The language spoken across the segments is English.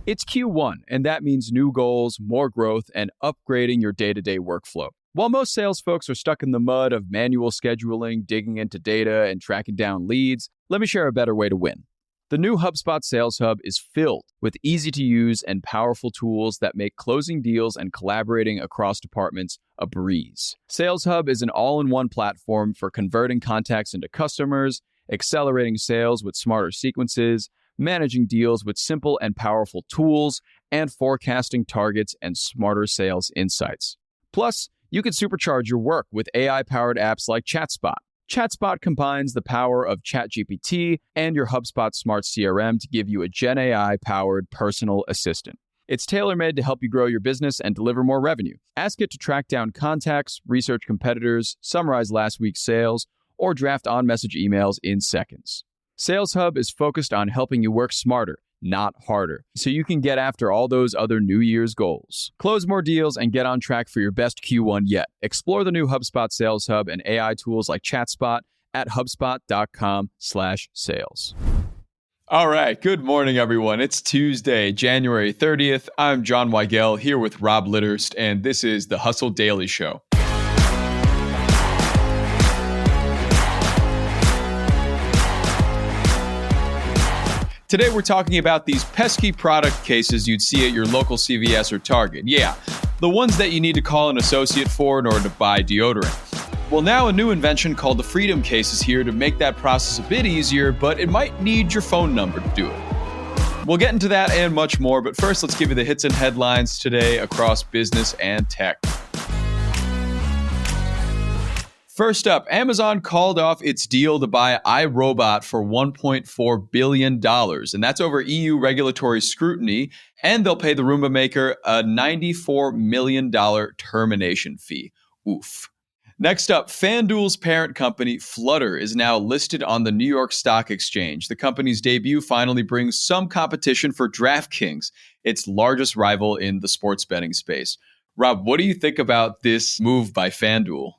It's Q1, and that means new goals, more growth, and upgrading your day-to-day workflow. While most sales folks are stuck in the mud of manual scheduling, digging into data, and tracking down leads, let me share a better way to win. The new HubSpot Sales Hub is filled with easy-to-use and powerful tools that make closing deals and collaborating across departments a breeze. Sales Hub is an all-in-one platform for converting contacts into customers, accelerating sales with smarter sequences, managing deals with simple and powerful tools, and forecasting targets and smarter sales insights. Plus, you can supercharge your work with AI-powered apps like ChatSpot. ChatSpot combines the power of ChatGPT and your HubSpot Smart CRM to give you a Gen AI-powered personal assistant. It's tailor-made to help you grow your business and deliver more revenue. Ask it to track down contacts, research competitors, summarize last week's sales, or draft on-message emails in seconds. Sales Hub is focused on helping you work smarter, not harder, so you can get after all those other New Year's goals. Close more deals and get on track for your best Q1 yet. Explore the new HubSpot Sales Hub and AI tools like ChatSpot at HubSpot.com/sales. All right, good morning, everyone. It's Tuesday, January 30th. I'm John Weigell here with Rob Litterst, and this is the Hustle Daily Show. Today, we're talking about these pesky product cases you'd see at your local CVS or Target. Yeah, the ones that you need to call an associate for in order to buy deodorant. Well, now a new invention called the Freedom Case is here to make that process a bit easier, but it might need your phone number to do it. We'll get into that and much more, but first, let's give you the hits and headlines today across business and tech. First up, Amazon called off its deal to buy iRobot for $1.4 billion, and that's over EU regulatory scrutiny, and they'll pay the Roomba maker a $94 million termination fee. Oof. Next up, Fanduel's parent company, Flutter, is now listed on the New York Stock Exchange. The company's debut finally brings some competition for DraftKings, its largest rival in the sports betting space. Rob, what do you think about this move by Fanduel?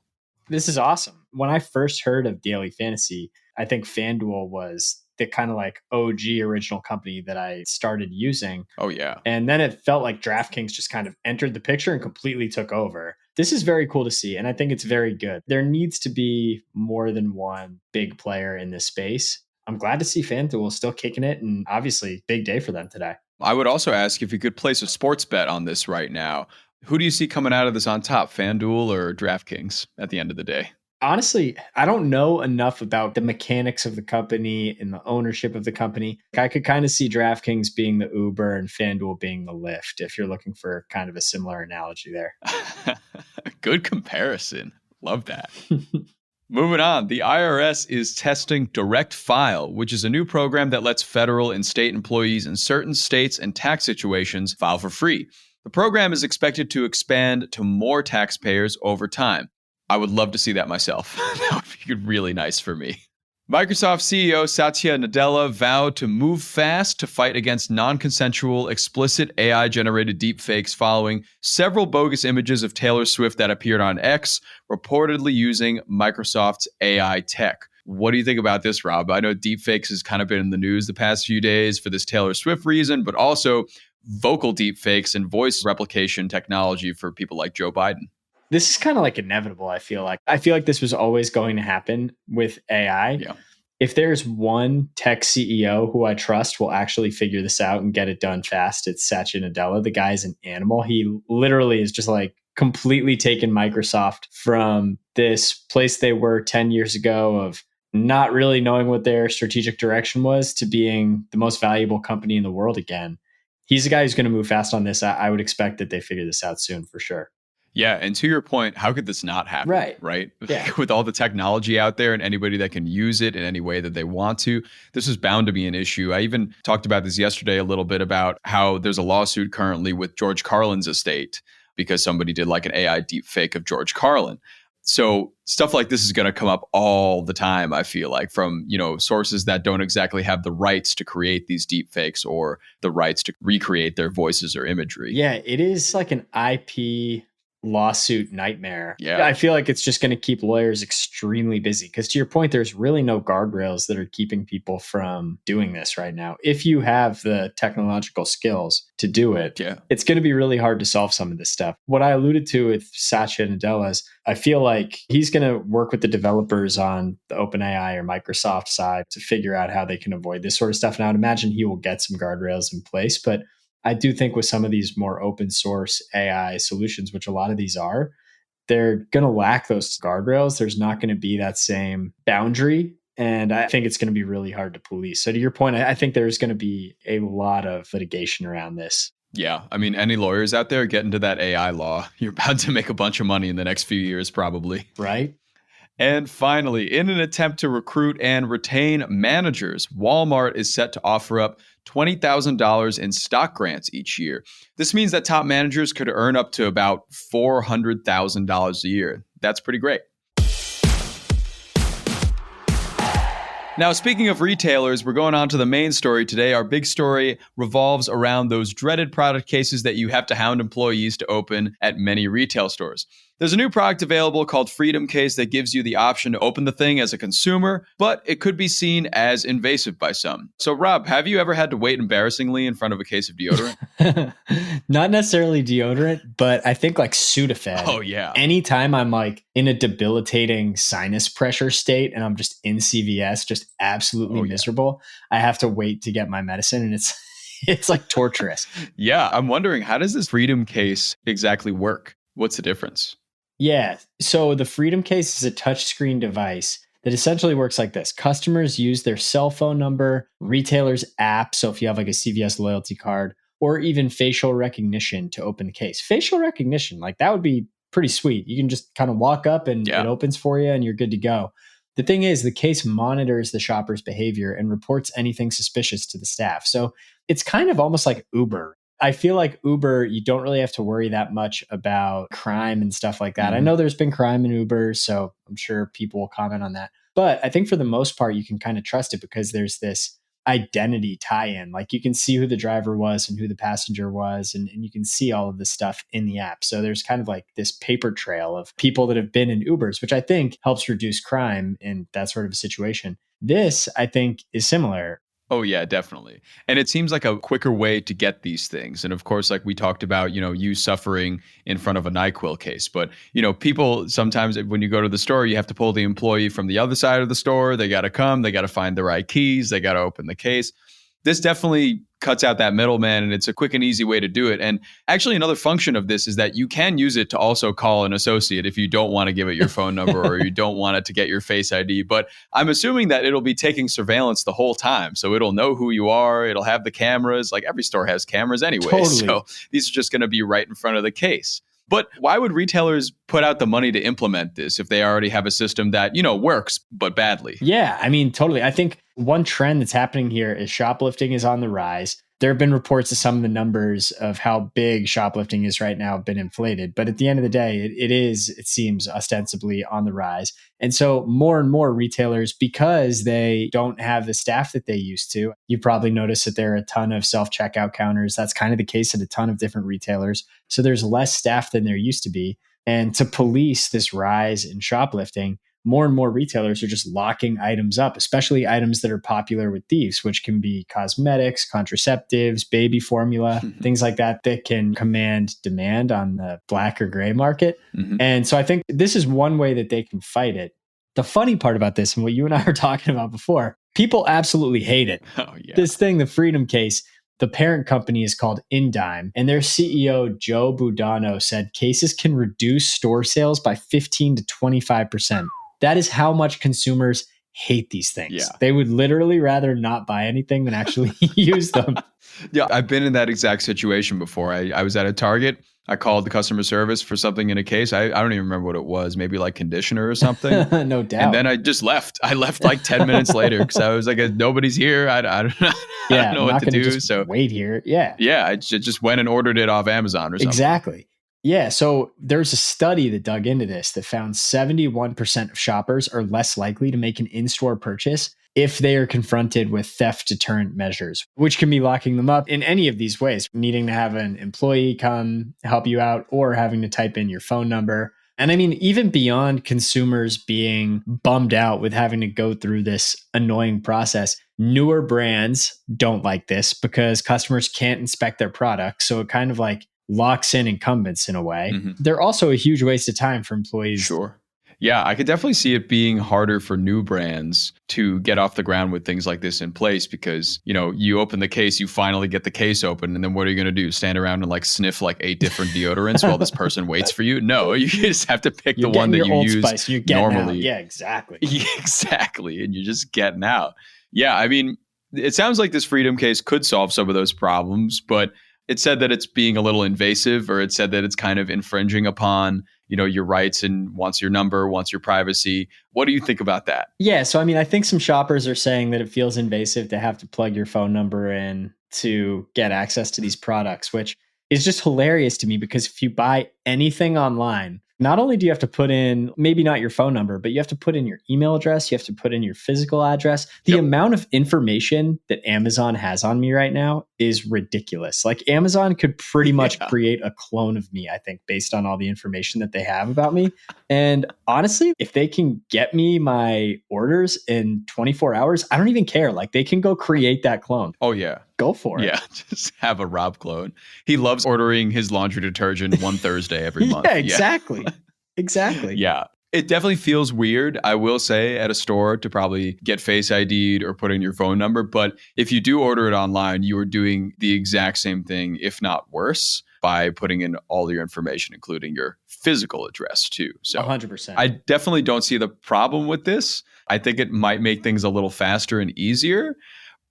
This is awesome. When I first heard of daily fantasy, I think Fanduel was the kind of like OG original company that I started using. Oh, yeah. And then it felt like DraftKings just kind of entered the picture and completely took over. This is very cool to see, and I think it's very good. There needs to be more than one big player in this space. I'm glad to see Fanduel still kicking it, and obviously, big day for them today. I would also ask if you could place a sports bet on this right now. Who do you see coming out of this on top, FanDuel or DraftKings at the end of the day? Honestly, I don't know enough about the mechanics of the company and the ownership of the company. I could kind of see DraftKings being the Uber and FanDuel being the Lyft, if you're looking for kind of a similar analogy there. Good comparison. Love that. Moving on, the IRS is testing Direct File, which is a new program that lets federal and state employees in certain states and tax situations file for free. The program is expected to expand to more taxpayers over time. I would love to see that myself. That would be really nice for me. Microsoft CEO Satya Nadella vowed to move fast to fight against non-consensual, explicit AI-generated deepfakes following several bogus images of Taylor Swift that appeared on X, reportedly using Microsoft's AI tech. What do you think about this, Rob? I know deepfakes has kind of been in the news the past few days for this Taylor Swift reason, but also vocal deepfakes and voice replication technology for people like Joe Biden. This is kind of like inevitable, I feel like. I feel like this was always going to happen with AI. Yeah. If there's one tech CEO who I trust will actually figure this out and get it done fast, it's Satya Nadella. The guy's an animal. He literally is just like completely taken Microsoft from this place they were 10 years ago of not really knowing what their strategic direction was to being the most valuable company in the world again. He's the guy who's going to move fast on this. I would expect that they figure this out soon for sure. Yeah. And to your point, how could this not happen? Right? Yeah. With all the technology out there and anybody that can use it in any way that they want to, this is bound to be an issue. I even talked about this yesterday a little bit about how there's a lawsuit currently with George Carlin's estate because somebody did like an AI deep fake of George Carlin. So stuff like this is going to come up all the time, I feel like, from, sources that don't exactly have the rights to create these deep fakes or the rights to recreate their voices or imagery. Yeah, it is like an IP lawsuit nightmare. Yeah. I feel like it's just going to keep lawyers extremely busy because, to your point, there's really no guardrails that are keeping people from doing this right now. If you have the technological skills to do it, it's going to be really hard to solve some of this stuff. What I alluded to with Satya Nadella is I feel like he's going to work with the developers on the OpenAI or Microsoft side to figure out how they can avoid this sort of stuff. Now, I'd imagine he will get some guardrails in place, but I do think with some of these more open source AI solutions, which a lot of these are, they're going to lack those guardrails. There's not going to be that same boundary. And I think it's going to be really hard to police. So to your point, I think there's going to be a lot of litigation around this. Yeah. I mean, any lawyers out there get into that AI law, you're about to make a bunch of money in the next few years, probably. Right. And finally, in an attempt to recruit and retain managers, Walmart is set to offer up $20,000 in stock grants each year. This means that top managers could earn up to about $400,000 a year. That's pretty great. Now, speaking of retailers, we're going on to the main story today. Our big story revolves around those dreaded product cases that you have to hound employees to open at many retail stores. There's a new product available called Freedom Case that gives you the option to open the thing as a consumer, but it could be seen as invasive by some. So, Rob, have you ever had to wait embarrassingly in front of a case of deodorant? Not necessarily deodorant, but I think like Sudafed. Oh, yeah. Anytime I'm like in a debilitating sinus pressure state and I'm just in CVS, just absolutely miserable, I have to wait to get my medicine, and it's like torturous. Yeah, I'm wondering, how does this Freedom Case exactly work? What's the difference? Yeah. So the Freedom Case is a touchscreen device that essentially works like this. Customers use their cell phone number, retailer's app. So if you have like a CVS loyalty card, or even facial recognition to open the case. Facial recognition, like that would be pretty sweet. You can just kind of walk up and it opens for you and you're good to go. The thing is, the case monitors the shopper's behavior and reports anything suspicious to the staff. So it's kind of almost like Uber. I feel like Uber, you don't really have to worry that much about crime and stuff like that. Mm-hmm. I know there's been crime in Uber, so I'm sure people will comment on that. But I think for the most part, you can kind of trust it because there's this identity tie-in. Like you can see who the driver was and who the passenger was, and you can see all of this stuff in the app. So there's kind of like this paper trail of people that have been in Ubers, which I think helps reduce crime in that sort of a situation. This, I think, is similar. Oh, yeah, definitely. And it seems like a quicker way to get these things. And of course, like we talked about, you suffering in front of a NyQuil case. But, people sometimes when you go to the store, you have to pull the employee from the other side of the store. They got to come, they got to find the right keys, they got to open the case. This definitely cuts out that middleman, and it's a quick and easy way to do it. And actually, another function of this is that you can use it to also call an associate if you don't want to give it your phone number or you don't want it to get your Face ID. But I'm assuming that it'll be taking surveillance the whole time. So it'll know who you are. It'll have the cameras. Like every store has cameras anyway. Totally. So these are just going to be right in front of the case. But why would retailers put out the money to implement this if they already have a system that, works, but badly? Yeah, I mean, totally. I think one trend that's happening here is shoplifting is on the rise. There have been reports of some of the numbers of how big shoplifting is right now have been inflated. But at the end of the day, it seems, ostensibly on the rise. And so more and more retailers, because they don't have the staff that they used to, you probably noticed that there are a ton of self-checkout counters. That's kind of the case at a ton of different retailers. So there's less staff than there used to be. And to police this rise in shoplifting, more and more retailers are just locking items up, especially items that are popular with thieves, which can be cosmetics, contraceptives, baby formula, things like that can command demand on the black or gray market. Mm-hmm. And so I think this is one way that they can fight it. The funny part about this, and what you and I were talking about before, people absolutely hate it. Oh, yeah. This thing, the Freedom Case, the parent company is called Indyme, and their CEO, Joe Budano, said cases can reduce store sales by 15 to 25%. That is how much consumers hate these things. Yeah. They would literally rather not buy anything than actually use them. Yeah, I've been in that exact situation before. I was at a Target. I called the customer service for something in a case. I don't even remember what it was, maybe like conditioner or something. No doubt. And then I just left. I left like 10 minutes later because I was like, nobody's here. I don't know, I don't know what to do. Just wait here. Yeah. Yeah, I just went and ordered it off Amazon or something. Exactly. Yeah. So there's a study that dug into this that found 71% of shoppers are less likely to make an in-store purchase if they are confronted with theft deterrent measures, which can be locking them up in any of these ways, needing to have an employee come help you out or having to type in your phone number. And I mean, even beyond consumers being bummed out with having to go through this annoying process, newer brands don't like this because customers can't inspect their products. So it kind of like locks in incumbents in a way. They're also a huge waste of time for employees. Sure. Yeah, I could definitely see it being harder for new brands to get off the ground with things like this in place because, you know, you open the case, you finally get the case open, and then what are you going to do? Stand around and like sniff like 8 different deodorants while this person waits for you? No, you just have to pick the one that you Old use Spice, you're normally. Out. Yeah, exactly. Exactly. And you're just getting out. Yeah, I mean, it sounds like this freedom case could solve some of those problems, but it said that it's being a little invasive, or it said that it's kind of infringing upon, you know, your rights and wants your number, wants your privacy. What do you think about that? Yeah. So, I mean, I think some shoppers are saying that it feels invasive to have to plug your phone number in to get access to these products, which is just hilarious to me because if you buy anything online, not only do you have to put in, maybe not your phone number, but you have to put in your email address, you have to put in your physical address. The amount of information that Amazon has on me right now is ridiculous. Like Amazon could pretty much create a clone of me, I think, based on all the information that they have about me. And honestly, if they can get me my orders in 24 hours, I don't even care. Like they can go create that clone. Oh, yeah. Go for it. Yeah, just have a Rob clone. He loves ordering his laundry detergent one Thursday every month. Yeah, exactly. Exactly. Yeah. It definitely feels weird, I will say, at a store to probably get Face ID'd or put in your phone number. But if you do order it online, you are doing the exact same thing, if not worse, by putting in all your information, including your physical address too. So 100%. I definitely don't see the problem with this. I think it might make things a little faster and easier.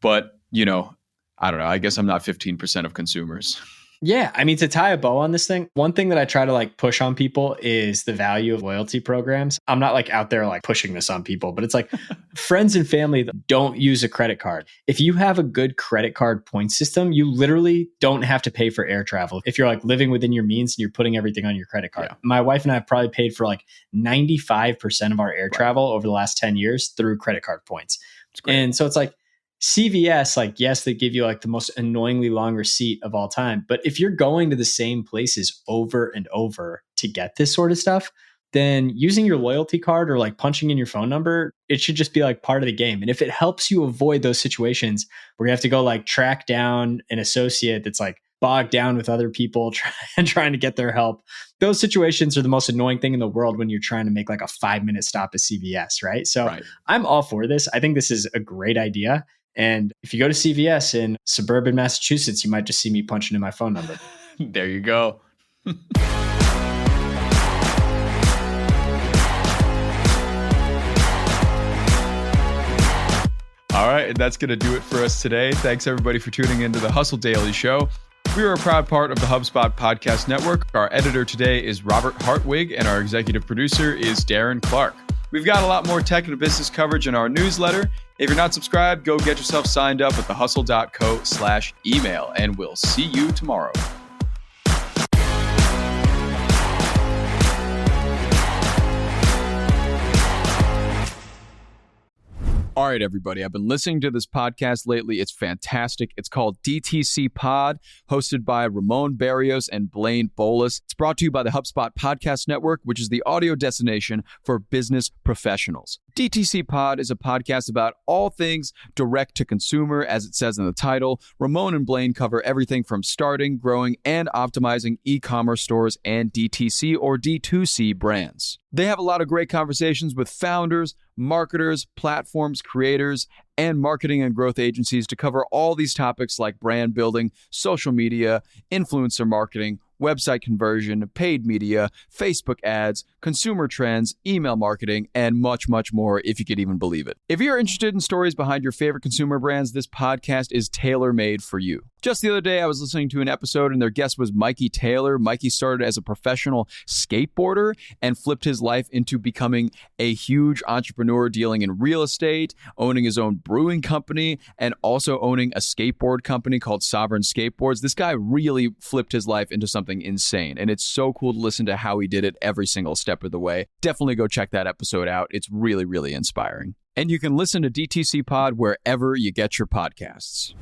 But, you know, I don't know. I guess I'm not 15% of consumers. Yeah. I mean, to tie a bow on this thing, one thing that I try to like push on people is the value of loyalty programs. I'm not like out there like pushing this on people, but it's like friends and family that don't use a credit card. If you have a good credit card point system, you literally don't have to pay for air travel. If you're like living within your means and you're putting everything on your credit card. Yeah. My wife and I have probably paid for like 95% of our air travel over the last 10 years through credit card points. And so it's like, CVS, like, yes, they give you like the most annoyingly long receipt of all time. But if you're going to the same places over and over to get this sort of stuff, then using your loyalty card or like punching in your phone number, it should just be like part of the game. And if it helps you avoid those situations where you have to go like track down an associate that's like bogged down with other people trying to get their help, those situations are the most annoying thing in the world when you're trying to make like a 5-minute stop at CVS, right? So I'm all for this. I think this is a great idea. And if you go to CVS in suburban Massachusetts, you might just see me punching in my phone number. There you go. All right, and that's going to do it for us today. Thanks, everybody, for tuning into the Hustle Daily Show. We are a proud part of the HubSpot Podcast Network. Our editor today is Robert Hartwig, and our executive producer is Darren Clarke. We've got a lot more tech and business coverage in our newsletter. If you're not subscribed, go get yourself signed up at thehustle.co/email, and we'll see you tomorrow. All right, everybody. I've been listening to this podcast lately. It's fantastic. It's called DTC Pod, hosted by Ramon Barrios and Blaine Bolus. It's brought to you by the HubSpot Podcast Network, which is the audio destination for business professionals. DTC Pod is a podcast about all things direct to consumer, as it says in the title. Ramon and Blaine cover everything from starting, growing, and optimizing e-commerce stores and DTC or D2C brands. They have a lot of great conversations with founders, marketers, platforms, creators, and marketing and growth agencies to cover all these topics like brand building, social media, influencer marketing, website conversion, paid media, Facebook ads, consumer trends, email marketing, and much, much more, if you could even believe it. If you're interested in stories behind your favorite consumer brands, this podcast is tailor-made for you. Just the other day, I was listening to an episode and their guest was Mikey Taylor. Mikey started as a professional skateboarder and flipped his life into becoming a huge entrepreneur, dealing in real estate, owning his own brewing company, and also owning a skateboard company called Sovereign Skateboards. This guy really flipped his life into something something insane. And it's so cool to listen to how he did it every single step of the way. Definitely go check that episode out. It's really, really inspiring. And you can listen to DTC Pod wherever you get your podcasts.